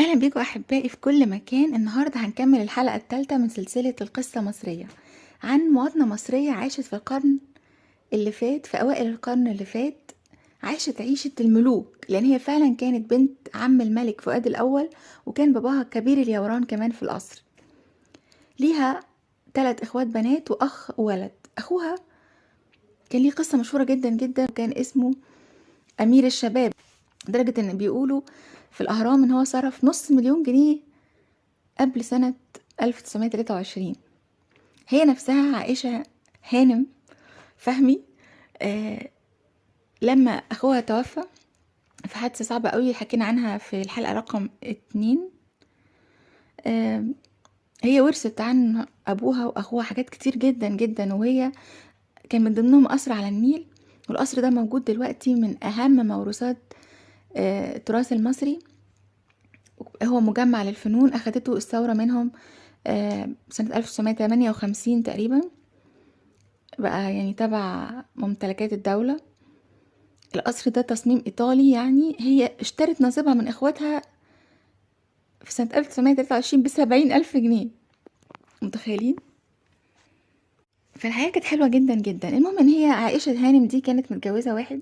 أهلا بيكم أحبائي في كل مكان. النهاردة هنكمل الحلقة الثالثة من سلسلة القصة مصرية عن مواطنة مصرية عاشت في القرن اللي فات، في أوائل القرن اللي فات. عاشت عيشة الملوك، لأن هي فعلا كانت بنت عم الملك فؤاد الأول، وكان باباها كبير اليوران كمان في القصر. ليها 3 إخوات بنات وأخ وولد. أخوها كان ليه قصة مشهورة جدا جدا، وكان اسمه أمير الشباب، لدرجة إن بيقولوا في الأهرام إن هو صرف $500,000 قبل سنة 1923. هي نفسها عائشة هانم فهمي لما أخوها توفى في حادثة صعبة قوي حكينا عنها في الحلقة رقم 2. هي ورثت عن أبوها وأخوها حاجات كتير جدا جدا، وهي كان من ضمنهم قصر على النيل، والقصر ده موجود دلوقتي من أهم موروثات التراث المصري. هو مجمع للفنون أخدته الثورة منهم سنة 1958 تقريبا، بقى يعني تبع ممتلكات الدولة. القصر ده تصميم إيطالي، يعني هي اشترت نصيبها من إخواتها في سنة 1923 ب70,000 جنيه، متخيلين؟ فالحياة كانت حلوة جدا جدا. المهم ان هي عائشة هانم دي كانت متجوزة واحد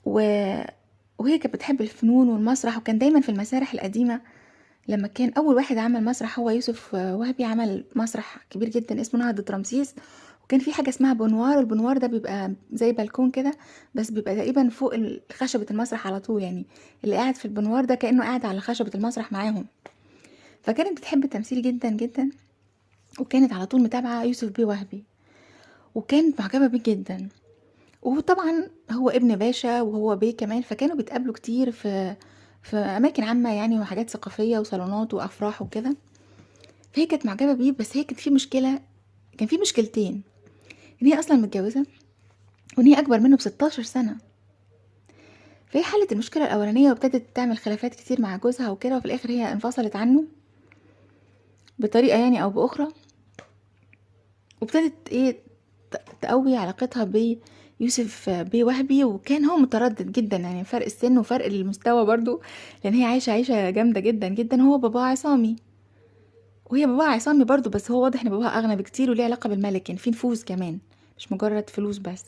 و... وهي كانت بتحب الفنون والمسرح، وكان دايما في المسارح القديمة. لما كان أول واحد عمل مسرح هو يوسف وهبي، عمل مسرح كبير جدا اسمه نهضة رمسيس، وكان في حاجة اسمها بونوار. البونوار ده بيبقى زي بالكون كده، بس بيبقى تقريبا فوق خشبة المسرح على طول، يعني اللي قاعد في البونوار ده كأنه قاعد على خشبة المسرح معاهم. فكانت بتحب التمثيل جدا جدا، وكانت على طول متابعة يوسف بيه وهبي، وكانت معجبة بيه جدا. وطبعا هو ابن باشا وهو بيه كمان، فكانوا بيتقابلوا كتير في أماكن عامة يعني، وحاجات ثقافية وصالونات وأفراح وكده. فهي كانت معجبة بيه، بس هي كانت في مشكلة، كان في مشكلتين: ان هي اصلا متجوزة، وان هي اكبر منه ب16 سنة. فهي حلت المشكلة الاولانية وابتدت تعمل خلافات كتير مع جوزها وكده، وفي الاخر هي انفصلت عنه بطريقة يعني او باخرى، وابتدت تقوي علاقتها بيوسف بيه وهبي. وكان هو متردد جدا، يعني فرق السن وفرق المستوى برضو، لان هي عايشة جامدة جدا جدا. هو باباه عصامي وهي باباها عصامي برضو، بس هو واضح ان باباها اغنى بكتير وليه علاقة بالملك، يعني في نفوذ كمان، مش مجرد فلوس بس.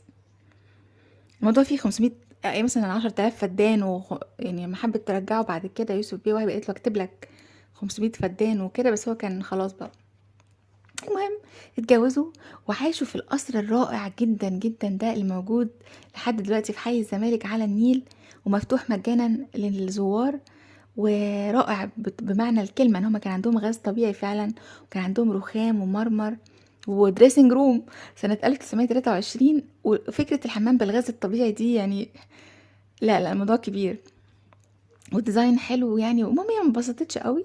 الموضوع فيه 500 مثلا 10,000 فدان يعني ما حبت ترجعه بعد كده يوسف بيه وهي قالت له اكتب لك 500 فدان وكده، بس هو كان خلاص بقى. المهم اتجوزوا وعاشوا في القصر الرائع جدا جدا ده، اللي موجود لحد دلوقتي في حي الزمالك على النيل، ومفتوح مجانا للزوار. ورائع بمعنى الكلمة، ان هما كان عندهم غاز طبيعي فعلا، وكان عندهم رخام ومرمر ودريسنج روم سنة 1923. وفكرة الحمام بالغاز الطبيعي دي يعني لا لا، الموضوع كبير وديزاين حلو يعني. ومامي ما انبسطتش قوي،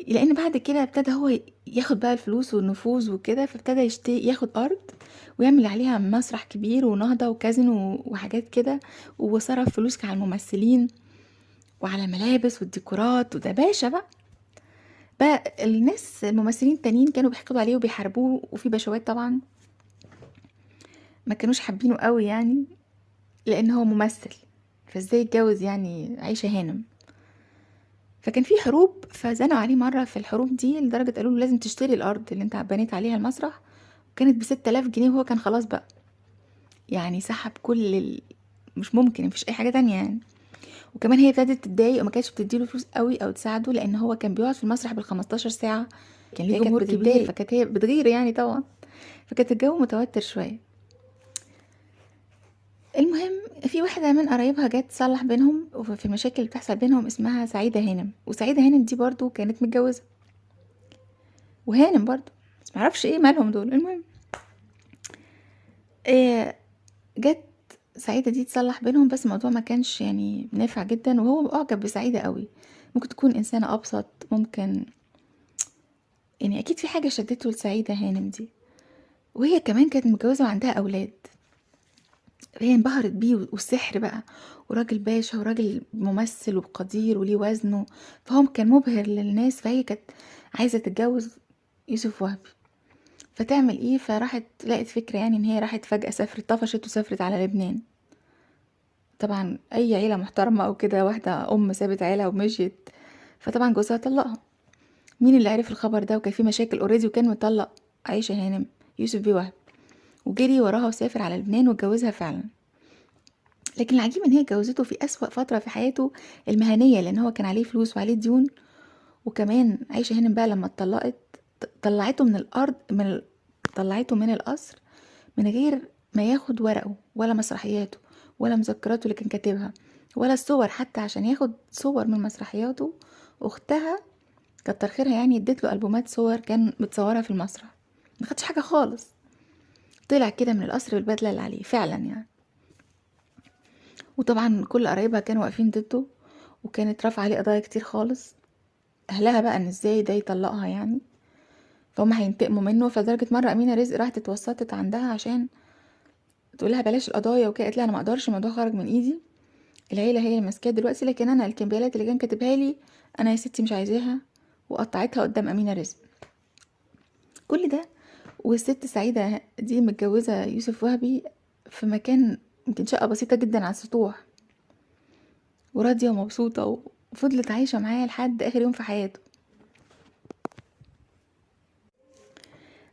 لان بعد كده ابتدى هو ياخد بقى الفلوس والنفوذ وكده، فابتدى ياخد ارض ويعمل عليها مسرح كبير ونهضة وكازينو وحاجات كده، وصرف فلوس على الممثلين وعلى ملابس والديكورات، وده باشا بقى الناس الممثلين التانيين كانوا بيحقدوا عليه وبيحاربوه، وفي بشوات طبعا ما كانوش حابينه قوي يعني، لان هو ممثل، فازاي يتجوز يعني عيشة هانم. فكان في حروب، فزنوا عليه مرة في الحروب دي، لدرجة قالوا له لازم تشتري الأرض اللي انت بنيت عليها المسرح، وكانت ب6000 جنيه، وهو كان خلاص بقى يعني سحب مش ممكن، مفيش أي حاجة تانية يعني. وكمان هي ابتدت تتضايق وما كانتش بتديله فلوس قوي أو تساعده، لأن هو كان بيقعد في المسرح بال15 ساعة، كان ليه جمهور كبير، فكانت هي بتغير يعني طبعا، فكانت الجو متوتر شوية. المهم في واحدة من قرايبها جت تصلح بينهم، وفي المشاكل اللي بتحصل بينهم، اسمها سعيدة هانم. وسعيدة هانم دي برضو كانت متجوزة، وهانم برضو، بس معرفش ايه مالهم دول. المهم إيه، جت سعيدة دي تصلح بينهم، بس الموضوع ما كانش يعني نافع جدا، وهو اعجب بسعيدة قوي. ممكن تكون انسانة ابسط، ممكن يعني اكيد في حاجة شدته لسعيدة هانم دي. وهي كمان كانت متجوزة وعندها اولاد، هي انبهرت بيه والسحر بقى، وراجل باشا وراجل ممثل وقدير وليه وزنه، فهو كان مبهر للناس. فهي كانت عايزة تتجوز يوسف وهبي، فتعمل ايه؟ فراحت لقت فكرة، يعني ان هي راحت فجأة سافرت، طفشت وسافرت على لبنان. طبعا اي عيله محترمه او كده، واحده ام سابت عيله ومشيت، فطبعا جوزها طلقها. مين اللي عرف الخبر ده؟ وكان في مشاكل اوريدي، وكان مطلق عايشه هانم يوسف بيه وهب، وجري وراها وسافر على لبنان واتجوزها فعلا. لكن العجيب ان هي اتجوزته في اسوأ فتره في حياته المهنيه، لان هو كان عليه فلوس وعليه ديون. وكمان عايشه هانم بقى لما اتطلقت، طلعته من الارض، طلعته من القصر من غير ما ياخد ورقه ولا مسرحياته ولا مذكراته اللي كان كاتبها ولا الصور، حتى عشان ياخد صور من مسرحياته. اختها كتر خيرها يعني اديت له البومات صور كان متصورها في المسرح، ما خدش حاجه خالص. طلع كده من القصر بالبدله اللي عليه فعلا يعني. وطبعا كل قرايبها كانوا واقفين ضده، وكانت رافعه عليه قضايا كتير خالص. اهلها بقى ان ازاي ده يطلقها يعني، فهم هينتقموا منه. فلدرجه مره امينه رزق راحت اتوسطت عندها عشان تقول لها بلاش القضايا وكده. قالت لها انا ما اقدرش، الموضوع خرج من ايدي، العيله هي اللي ماسكاه دلوقتي، لكن انا الكمبيالات اللي كان كاتبها لي انا يا ستي مش عايزاها. وقطعتها قدام امينه رزق. كل ده والست سعيده دي متجوزه يوسف وهبي في مكان يمكن شقه بسيطه جدا على السطوح، وراضيه ومبسوطه، وفضلت عايشه معاه لحد اخر يوم في حياته.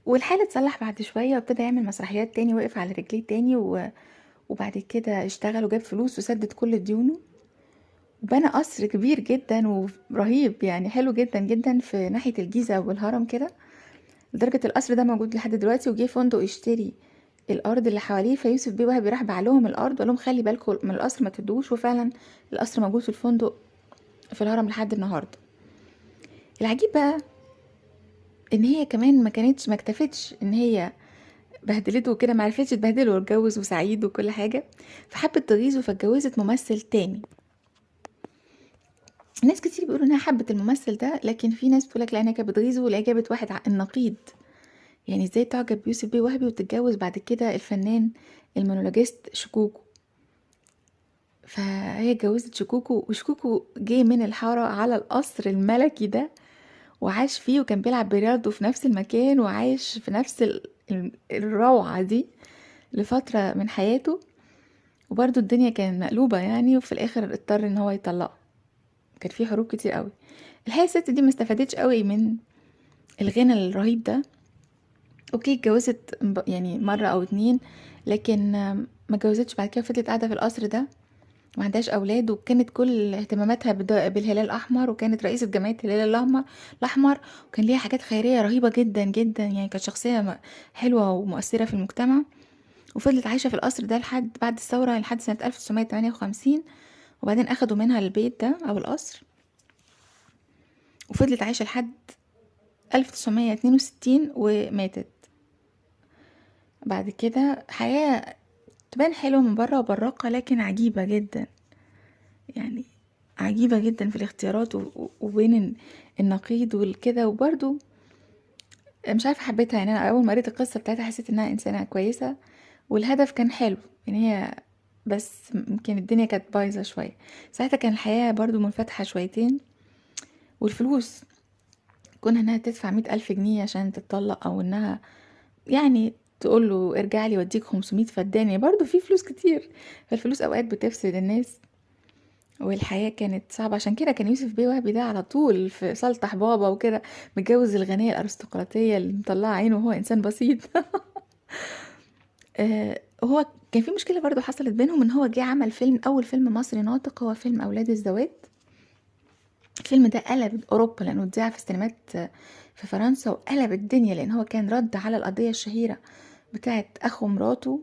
والحال اتصلح بعد شويه، وابتدى يعمل مسرحيات تاني، وقف على رجليه تاني وبعد كده اشتغل وجاب فلوس وسدد كل ديونه، وبنى قصر كبير جدا ورهيب يعني، حلو جدا جدا في ناحية الجيزة والهرم كده. لدرجة القصر ده موجود لحد دلوقتي. وجه فندق يشتري الأرض اللي حواليه، فيوسف بيه وهبي راح باع لهم الأرض وقال لهم خلي بالكم من القصر ما تدوش. وفعلا القصر موجود في الفندق في الهرم لحد النهاردة. العجيب بقى ان هي كمان ما اكتفتش ان هي بهدلته وكده، ما عرفتش تبهدله، واتجوز وسعيد وكل حاجة. فحبت تغيظه فاتجوزت ممثل تاني. ناس كتير بيقولوا انها حبت الممثل ده، لكن في ناس بتقولك لا انها كانت بتغيظه، ولا جابت واحد النقيض. يعني ازاي تعجب بيوسف بيه وهبي وتتجوز بعد كده الفنان المونولوجيست شكوكو؟ فهي اتجوزت شكوكو، وشكوكو جه من الحارة على القصر الملكي ده وعاش فيه، وكان بيلعب بلياردو في نفس المكان، وعايش في نفس الروعة دي لفترة من حياته. وبرضو الدنيا كانت مقلوبة يعني، وفي الاخر اضطر ان هو يطلقها. كان في حروب كتير قوي. الحقيقة الست دي ما استفادتش قوي من الغنى الرهيب ده. اوكي اتجوزت يعني مرة او اتنين، لكن ما اتجوزتش بعد كده، فضلت قاعدة في القصر ده، ما عندهاش اولاد. وكانت كل اهتماماتها بالهلال الاحمر، وكانت رئيسة جمعية الهلال الاحمر. وكان ليها حاجات خيرية رهيبة جدا جدا يعني، كانت شخصية حلوة ومؤثرة في المجتمع. وفضلت عايشة في القصر ده لحد بعد الثورة، لحد سنة 1958. وبعدين اخدوا منها البيت ده او القصر، وفضلت عايشة لحد 1962 وماتت. بعد كده حياة تبان حلوة من بره وبراقة، لكن عجيبة جدا يعني، عجيبة جدا في الاختيارات وبين النقيض والكده. وبرضو مش عارفة حبيتها يعني. أنا أول ما قريت القصة بتاعتها حسيت إنها إنسانة كويسة، والهدف كان حلو يعني. هي بس يمكن الدنيا كانت بايظة شوية ساعتها، كان الحياة برضو منفتحة شويتين. والفلوس كونها إنها تدفع 100,000 جنيه عشان تتطلق، أو إنها يعني تقول له ارجع لي واديك 500 فداني، برضو في فلوس كتير. فالفلوس اوقات بتفسد الناس، والحياة كانت صعبة. عشان كده كان يوسف بيه وهبي ده على طول في سلطح بابا وكده، متجوز الغنية الارستقراطية اللي مطلعة عينه وهو انسان بسيط. هو كان في مشكلة برضو حصلت بينهم، ان هو جه عمل فيلم، اول فيلم مصري ناطق هو فيلم اولاد الذوات. الفيلم ده قلب اوروبا لانه اتذاع في السينمات في فرنسا، وقلب الدنيا لان هو كان رد على القضية الشهيرة بتاعت اخو مراته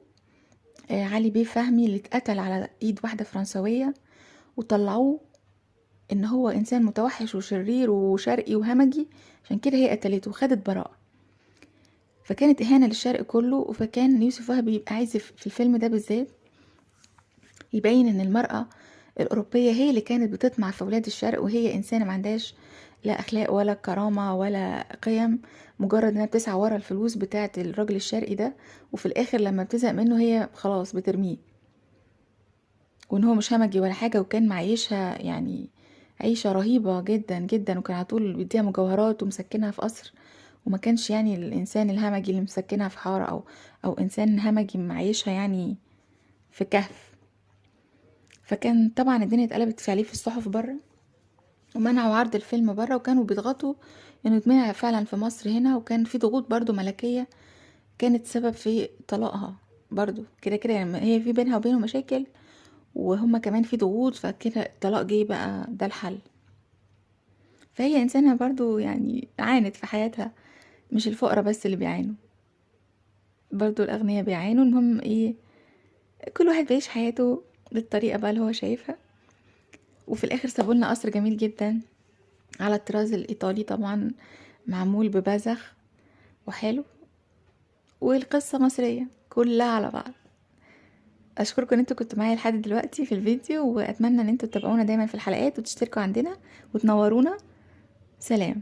علي بيه فهمي، اللي اتقتل على ايد واحدة فرنسوية، وطلعوه ان هو انسان متوحش وشرير وشرقي وهمجي، عشان كده هي قتلته وخدت براءة. فكانت اهانة للشرق كله. فكان يوسف وهبي يبقى عايز في الفيلم ده بالذات يبين ان المرأة الأوروبية هي اللي كانت بتطمع في ولاد الشرق، وهي إنسانة ما عندهاش لا أخلاق ولا كرامة ولا قيم، مجرد انها بتسعى ورا الفلوس بتاعة الراجل الشرقي ده. وفي الآخر لما بتزهق منه هي خلاص بترميه، وان هو مش همجي ولا حاجة، وكان معيشها يعني عيشة رهيبة جدا جدا، وكان على طول بيديها مجوهرات ومسكنها في قصر. وما كانش يعني الإنسان الهمجي اللي مسكنها في حارة أو إنسان همجي معيشها يعني في كهف. فكان طبعا الدنيا اتقلبت عليه في الصحف بره، ومنعوا عرض الفيلم بره، وكانوا بيضغطوا انه يتمنع فعلا في مصر هنا، وكان في ضغوط برضو ملكية كانت سبب في طلاقها برضو كده كده، يعني هي في بينها وبينه مشاكل، وهما كمان في ضغوط، فكده الطلاق جه بقى ده الحل. فهي إنسانة برضو يعني عانت في حياتها، مش الفقراء بس اللي بيعانوا، برضو الأغنياء بيعانوا. المهم ايه، كل واحد بيعيش حياته بالطريقة بقى اللي هو شايفها. وفي الآخر سابولنا قصر جميل جدا على الطراز الإيطالي طبعا، معمول ببذخ وحلو، والقصة مصرية كلها على بعض. اشكركم ان انتوا كنتوا معايا لحد دلوقتي في الفيديو، واتمنى ان انتوا تتابعونا دايما في الحلقات وتشتركوا عندنا وتنورونا. سلام.